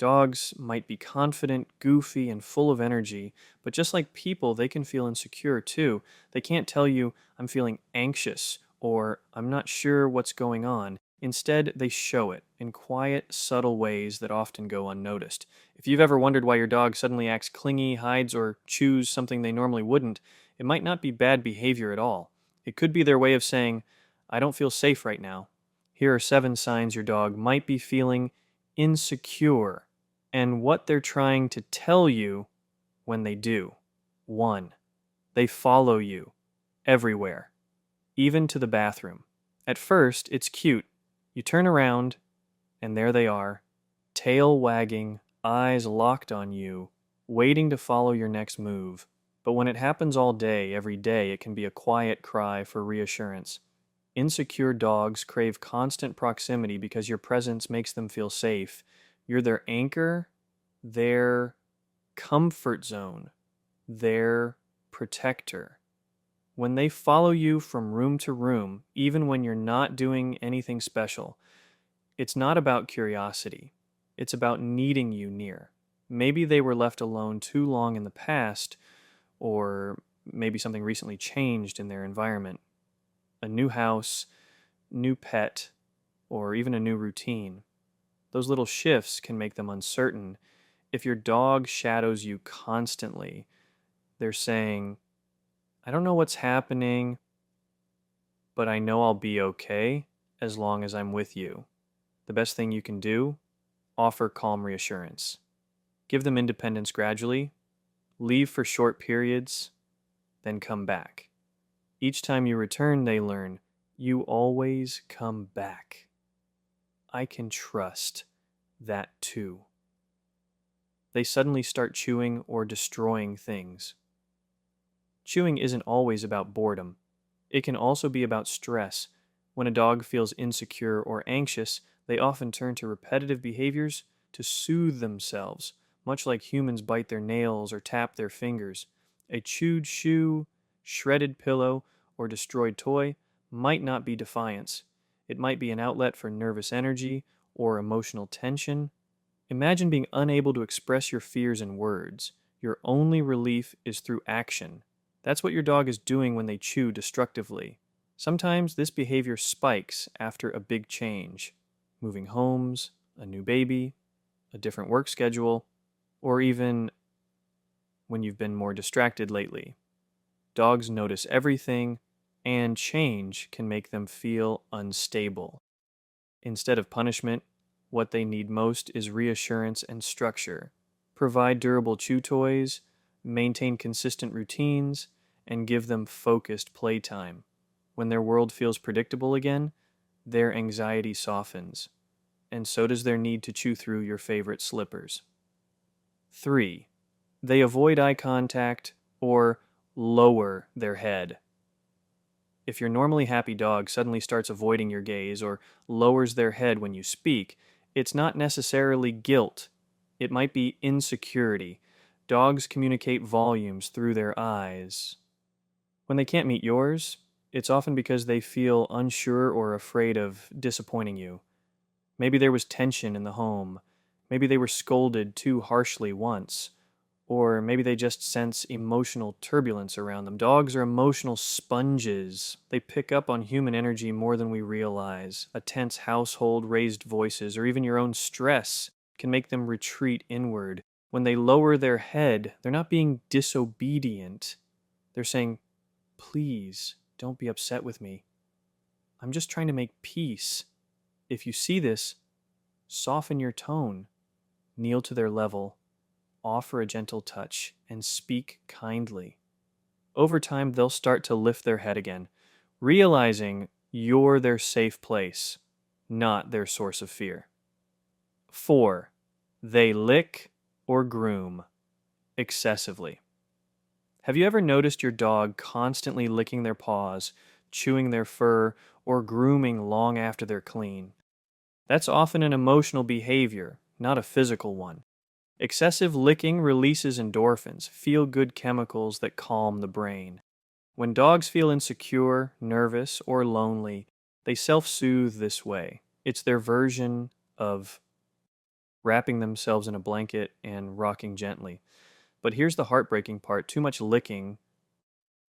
Dogs might be confident, goofy, and full of energy, but just like people, they can feel insecure too. They can't tell you, I'm feeling anxious or I'm not sure what's going on. Instead, they show it in quiet, subtle ways that often go unnoticed. If you've ever wondered why your dog suddenly acts clingy, hides, or chews something they normally wouldn't, it might not be bad behavior at all. It could be their way of saying, I don't feel safe right now. Here are 7 signs your dog might be feeling insecure and what they're trying to tell you when they do. 1. They follow you everywhere, even to the bathroom. At first, it's cute. You turn around, and there they are, tail wagging, eyes locked on you, waiting to follow your next move. But when it happens all day, every day, it can be a quiet cry for reassurance. Insecure dogs crave constant proximity because your presence makes them feel safe. You're their anchor, their comfort zone, their protector. When they follow you from room to room, even when you're not doing anything special, it's not about curiosity. It's about needing you near. Maybe they were left alone too long in the past, or maybe something recently changed in their environment. A new house, new pet, or even a new routine. Those little shifts can make them uncertain. If your dog shadows you constantly, they're saying, I don't know what's happening, but I know I'll be okay as long as I'm with you. The best thing you can do, offer calm reassurance. Give them independence gradually, leave for short periods, then come back. Each time you return, they learn, you always come back. I can trust that too. They suddenly start chewing or destroying things. Chewing isn't always about boredom. It can also be about stress. When a dog feels insecure or anxious, they often turn to repetitive behaviors to soothe themselves, much like humans bite their nails or tap their fingers. A chewed shoe, shredded pillow, or destroyed toy might not be defiance. It might be an outlet for nervous energy or emotional tension. Imagine being unable to express your fears in words. Your only relief is through action. That's what your dog is doing when they chew destructively. Sometimes this behavior spikes after a big change. Moving homes, a new baby, a different work schedule, or even when you've been more distracted lately. Dogs notice everything, and change can make them feel unstable. Instead of punishment, what they need most is reassurance and structure. Provide durable chew toys, maintain consistent routines, and give them focused playtime. When their world feels predictable again, their anxiety softens, and so does their need to chew through your favorite slippers. 3. They avoid eye contact or lower their head. If your normally happy dog suddenly starts avoiding your gaze or lowers their head when you speak, it's not necessarily guilt. It might be insecurity. Dogs communicate volumes through their eyes. When they can't meet yours, it's often because they feel unsure or afraid of disappointing you. Maybe there was tension in the home. Maybe they were scolded too harshly once. Or maybe they just sense emotional turbulence around them. Dogs are emotional sponges. They pick up on human energy more than we realize. A tense household, raised voices, or even your own stress can make them retreat inward. When they lower their head, they're not being disobedient. They're saying, please, don't be upset with me. I'm just trying to make peace. If you see this, soften your tone. Kneel to their level. Offer a gentle touch, and speak kindly. Over time, they'll start to lift their head again, realizing you're their safe place, not their source of fear. 4. They lick or groom excessively. Have you ever noticed your dog constantly licking their paws, chewing their fur, or grooming long after they're clean? That's often an emotional behavior, not a physical one. Excessive licking releases endorphins, feel-good chemicals that calm the brain. When dogs feel insecure, nervous, or lonely, they self-soothe this way. It's their version of wrapping themselves in a blanket and rocking gently. But here's the heartbreaking part: too much licking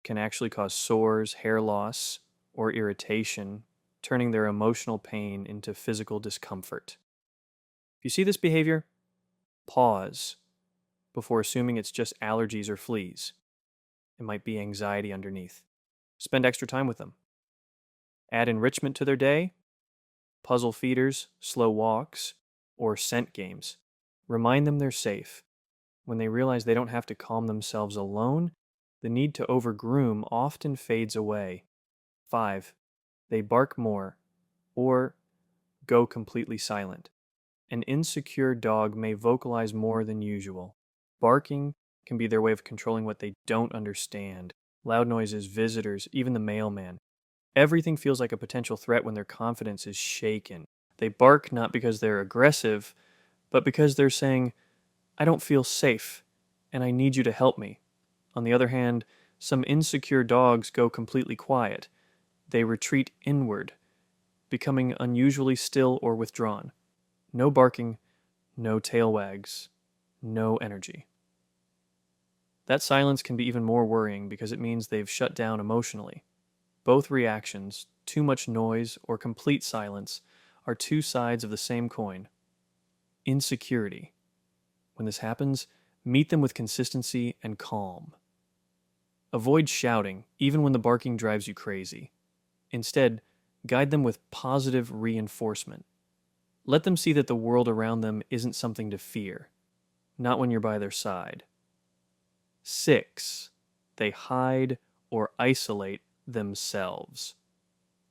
can actually cause sores, hair loss, or irritation, turning their emotional pain into physical discomfort. If you see this behavior, pause before assuming it's just allergies or fleas. It might be anxiety underneath. Spend extra time with them. Add enrichment to their day: puzzle feeders, slow walks, or scent games. Remind them they're safe. When they realize they don't have to calm themselves alone, the need to overgroom often fades away. 5. They bark more or go completely silent. An insecure dog may vocalize more than usual. Barking can be their way of controlling what they don't understand: loud noises, visitors, even the mailman. Everything feels like a potential threat when their confidence is shaken. They bark not because they're aggressive, but because they're saying, I don't feel safe, and I need you to help me. On the other hand, some insecure dogs go completely quiet. They retreat inward, becoming unusually still or withdrawn. No barking, no tail wags, no energy. That silence can be even more worrying because it means they've shut down emotionally. Both reactions, too much noise or complete silence, are two sides of the same coin. Insecurity. When this happens, meet them with consistency and calm. Avoid shouting, even when the barking drives you crazy. Instead, guide them with positive reinforcement. Let them see that the world around them isn't something to fear, not when you're by their side. 6. They hide or isolate themselves.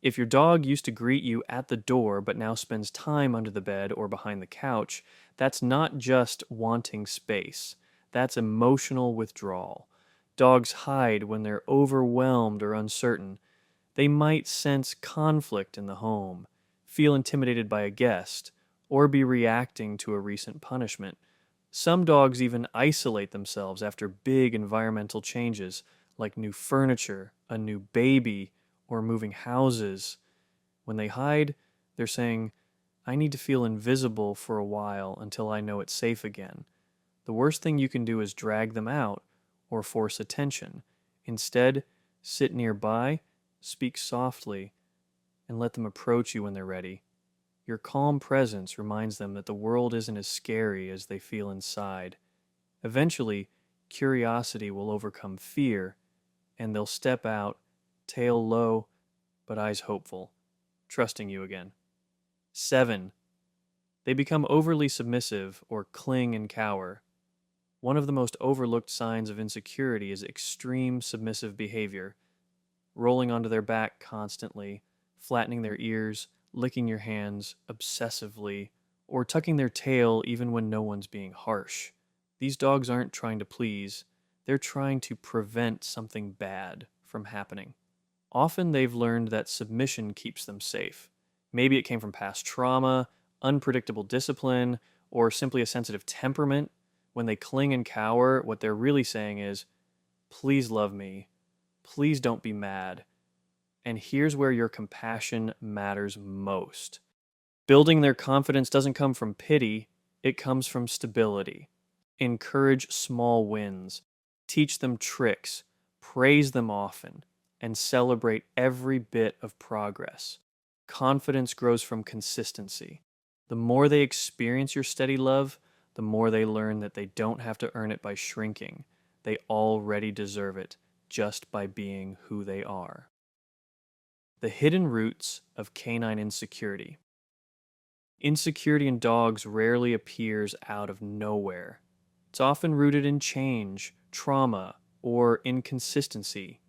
If your dog used to greet you at the door but now spends time under the bed or behind the couch, that's not just wanting space. That's emotional withdrawal. Dogs hide when they're overwhelmed or uncertain. They might sense conflict in the home, feel intimidated by a guest, or be reacting to a recent punishment. Some dogs even isolate themselves after big environmental changes, like new furniture, a new baby, or moving houses. When they hide, they're saying, I need to feel invisible for a while until I know it's safe again. The worst thing you can do is drag them out or force attention. Instead, sit nearby, speak softly, and let them approach you when they're ready. Your calm presence reminds them that the world isn't as scary as they feel inside. Eventually, curiosity will overcome fear, and they'll step out, tail low, but eyes hopeful, trusting you again. 7. They become overly submissive or cling and cower. One of the most overlooked signs of insecurity is extreme submissive behavior: rolling onto their back constantly, flattening their ears, licking your hands obsessively, or tucking their tail even when no one's being harsh. These dogs aren't trying to please, they're trying to prevent something bad from happening. Often they've learned that submission keeps them safe. Maybe it came from past trauma, unpredictable discipline, or simply a sensitive temperament. When they cling and cower, what they're really saying is, please love me, please don't be mad. And here's where your compassion matters most. Building their confidence doesn't come from pity, it comes from stability. Encourage small wins, teach them tricks, praise them often, and celebrate every bit of progress. Confidence grows from consistency. The more they experience your steady love, the more they learn that they don't have to earn it by shrinking. They already deserve it just by being who they are. The hidden roots of canine insecurity. Insecurity in dogs rarely appears out of nowhere. It's often rooted in change, trauma, or inconsistency.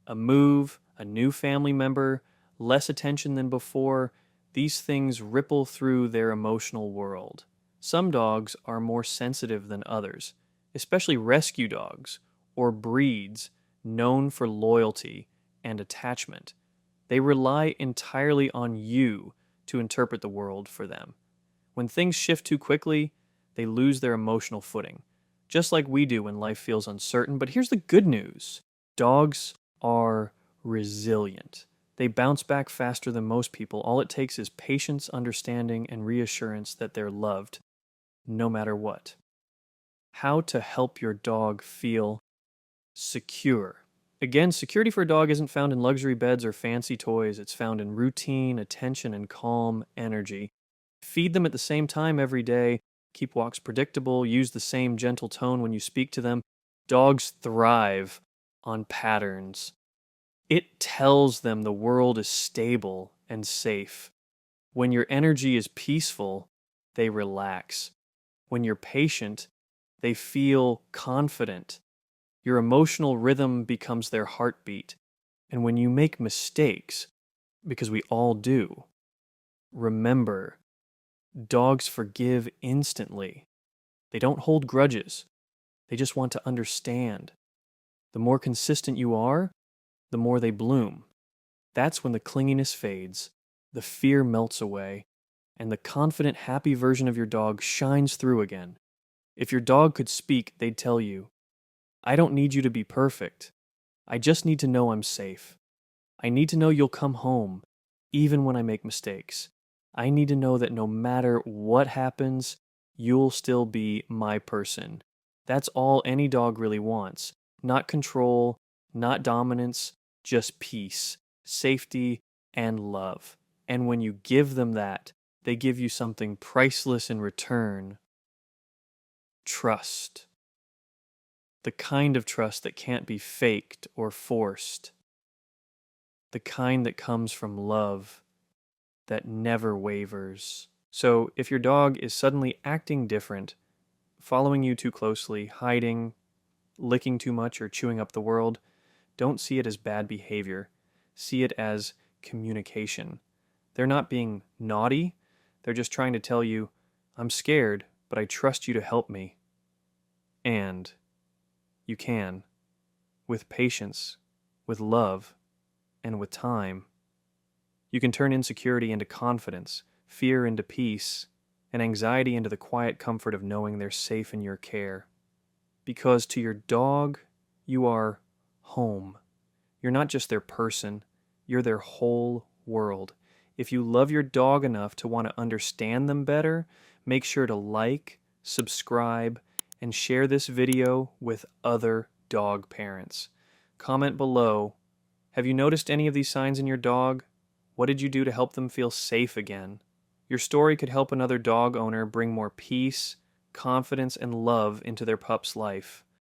A move, a new family member, less attention than before, these things ripple through their emotional world. Some dogs are more sensitive than others, especially rescue dogs or breeds known for loyalty and attachment. They rely entirely on you to interpret the world for them. When things shift too quickly, they lose their emotional footing, just like we do when life feels uncertain. But here's the good news: dogs are resilient. They bounce back faster than most people. All it takes is patience, understanding, and reassurance that they're loved. no matter what. How to help your dog feel secure. Again, security for a dog isn't found in luxury beds or fancy toys. It's found in routine, attention, and calm energy. Feed them at the same time every day. Keep walks predictable. Use the same gentle tone when you speak to them. Dogs thrive on patterns. It tells them the world is stable and safe. When your energy is peaceful, they relax. When you're patient, they feel confident. Your emotional rhythm becomes their heartbeat. And when you make mistakes, because we all do, remember, dogs forgive instantly. They don't hold grudges. They just want to understand. The more consistent you are, the more they bloom. That's when the clinginess fades, the fear melts away, and the confident, happy version of your dog shines through again. If your dog could speak, they'd tell you, I don't need you to be perfect. I just need to know I'm safe. I need to know you'll come home, even when I make mistakes. I need to know that no matter what happens, you'll still be my person. That's all any dog really wants. Not control, not dominance, just peace, safety, and love. And when you give them that, they give you something priceless in return: trust. The kind of trust that can't be faked or forced. The kind that comes from love that never wavers. So if your dog is suddenly acting different, following you too closely, hiding, licking too much, or chewing up the world, don't see it as bad behavior. See it as communication. They're not being naughty. They're just trying to tell you, I'm scared, but I trust you to help me. And you can, with patience, with love, and with time. You can turn insecurity into confidence, fear into peace, and anxiety into the quiet comfort of knowing they're safe in your care. Because to your dog, you are home. You're not just their person, you're their whole world. If you love your dog enough to want to understand them better, make sure to like, subscribe, and share this video with other dog parents. Comment below, have you noticed any of these signs in your dog? What did you do to help them feel safe again? Your story could help another dog owner bring more peace, confidence, and love into their pup's life.